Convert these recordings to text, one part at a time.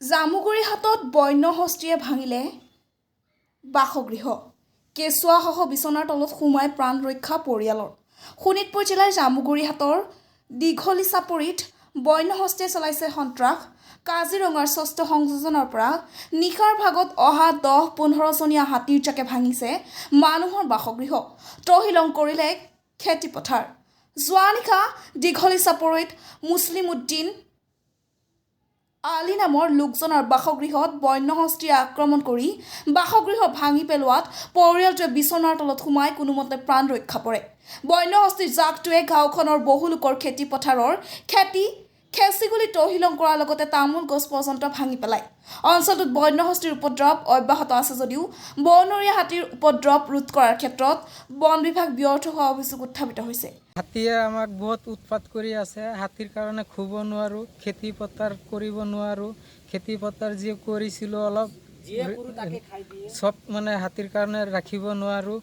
জামুগুৰিহাটত বন্যহস্তীয়ে ভাঙিলে বাসগৃহ কেঁচুৱাসহ বিচনাৰ তলত সোমাই প্ৰাণ ৰক্ষা পৰিয়ালৰ শোণিতপুৰ জিলাৰ জামুগুৰিহাটৰ দীঘলীচাপৰিত বন্যহস্তীয়ে চলাইছে সন্ত্ৰাস কাজিৰঙাৰ ৬ষ্ঠ সংযোজনৰ পৰা নিশাৰ ভাগত অহা ১০-১৫ জনীয়া হাতীৰ জাকে ভাঙিছে মানুহৰ বাসগৃহ তহিলং কৰিলে খেতিপথাৰ যোৱা নিশা দীঘলীচাপৰিত মুছলিম উদ্দিন আলী নামৰ লোকজনৰ বাসগৃহত বন্যহস্তীয়ে আক্ৰমণ কৰি বাসগৃহ ভাঙি পেলোৱাত পৰিয়ালটোৱে বিচনাৰ তলত সোমাই কোনোমতে প্ৰাণ ৰক্ষা পৰে বন্যহস্তীৰ জাকটোৱে গাঁওখনৰ বহু লোকৰ খেতিপথাৰৰ খেচিগুলি তহিলং কৰাৰ লগতে তামোল গছ পৰ্যন্ত ভাঙি পেলায় অঞ্চলটোত বন্যহস্তীৰ উপদ্ৰৱ অব্যাহত আছে যদিও বনৰীয়া হাতীৰ উপদ্ৰৱ ৰোধ কৰাৰ ক্ষেত্ৰত বন বিভাগ ব্যৰ্থ হোৱা অভিযোগ উত্থাপিত হৈছে হাতীয়ে আমাক বহুত উৎপাত কৰি আছে হাতীৰ কাৰণে খুব নোৱাৰো খেতি পথাৰ কৰিব নোৱাৰো খেতি পথাৰ যি কৰিছিলো অলপ সব মানে হাতীৰ কাৰণে ৰাখিব নোৱাৰো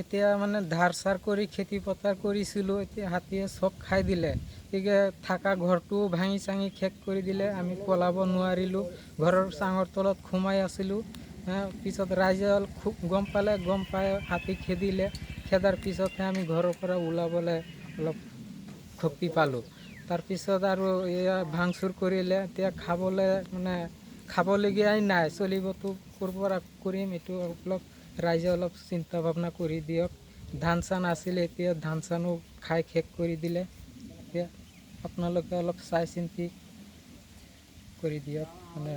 এতিয়া মানে ধাৰ চাৰ কৰি খেতি পথাৰ কৰিছিলো এতিয়া হাতীয়ে সব খাই দিলে গতিকে থাকা ঘৰটো ভাঙি চাঙি শেষ কৰি দিলে আমি পলাব নোৱাৰিলো ঘৰৰ চাঙৰ তলত সোমাই আছিলো পিছত ৰাইজে খুব গম পাই হাতী খেদিলে খেদাৰ পিছতহে আমি ঘৰৰ পৰা ওলাবলৈ অলপ শক্তি পালোঁ তাৰপিছত আৰু এয়া ভাংচুৰ কৰিলে এতিয়া খাবলৈ মানে খাবলগীয়াই নাই চলিবতো পৰা কৰিম এইটো অলপ ৰাইজে অলপ চিন্তা ভাৱনা কৰি দিয়ক ধান চান আছিলে এতিয়া ধান চানো খাই শেষ কৰি দিলে এতিয়া আপোনালোকে অলপ চাই চিন্তি কৰি দিয়ক মানে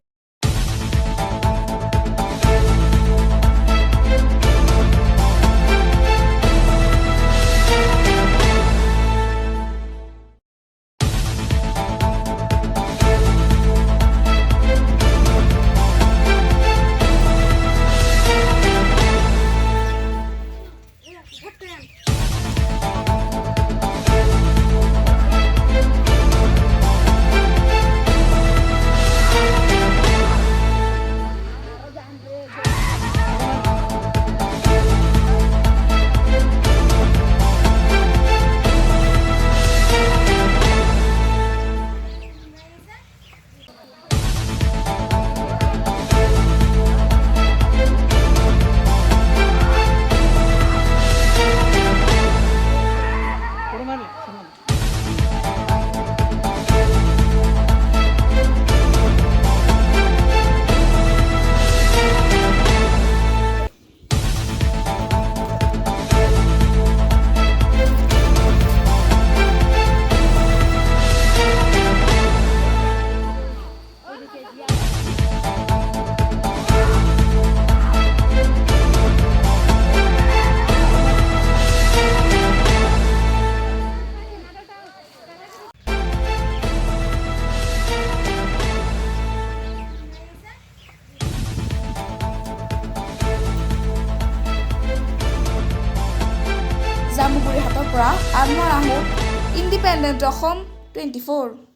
জামুগুৰিহাটৰ পৰা আনৱাৰ আহমেদ ইণ্ডিপেণ্ডেণ্ট অসম 24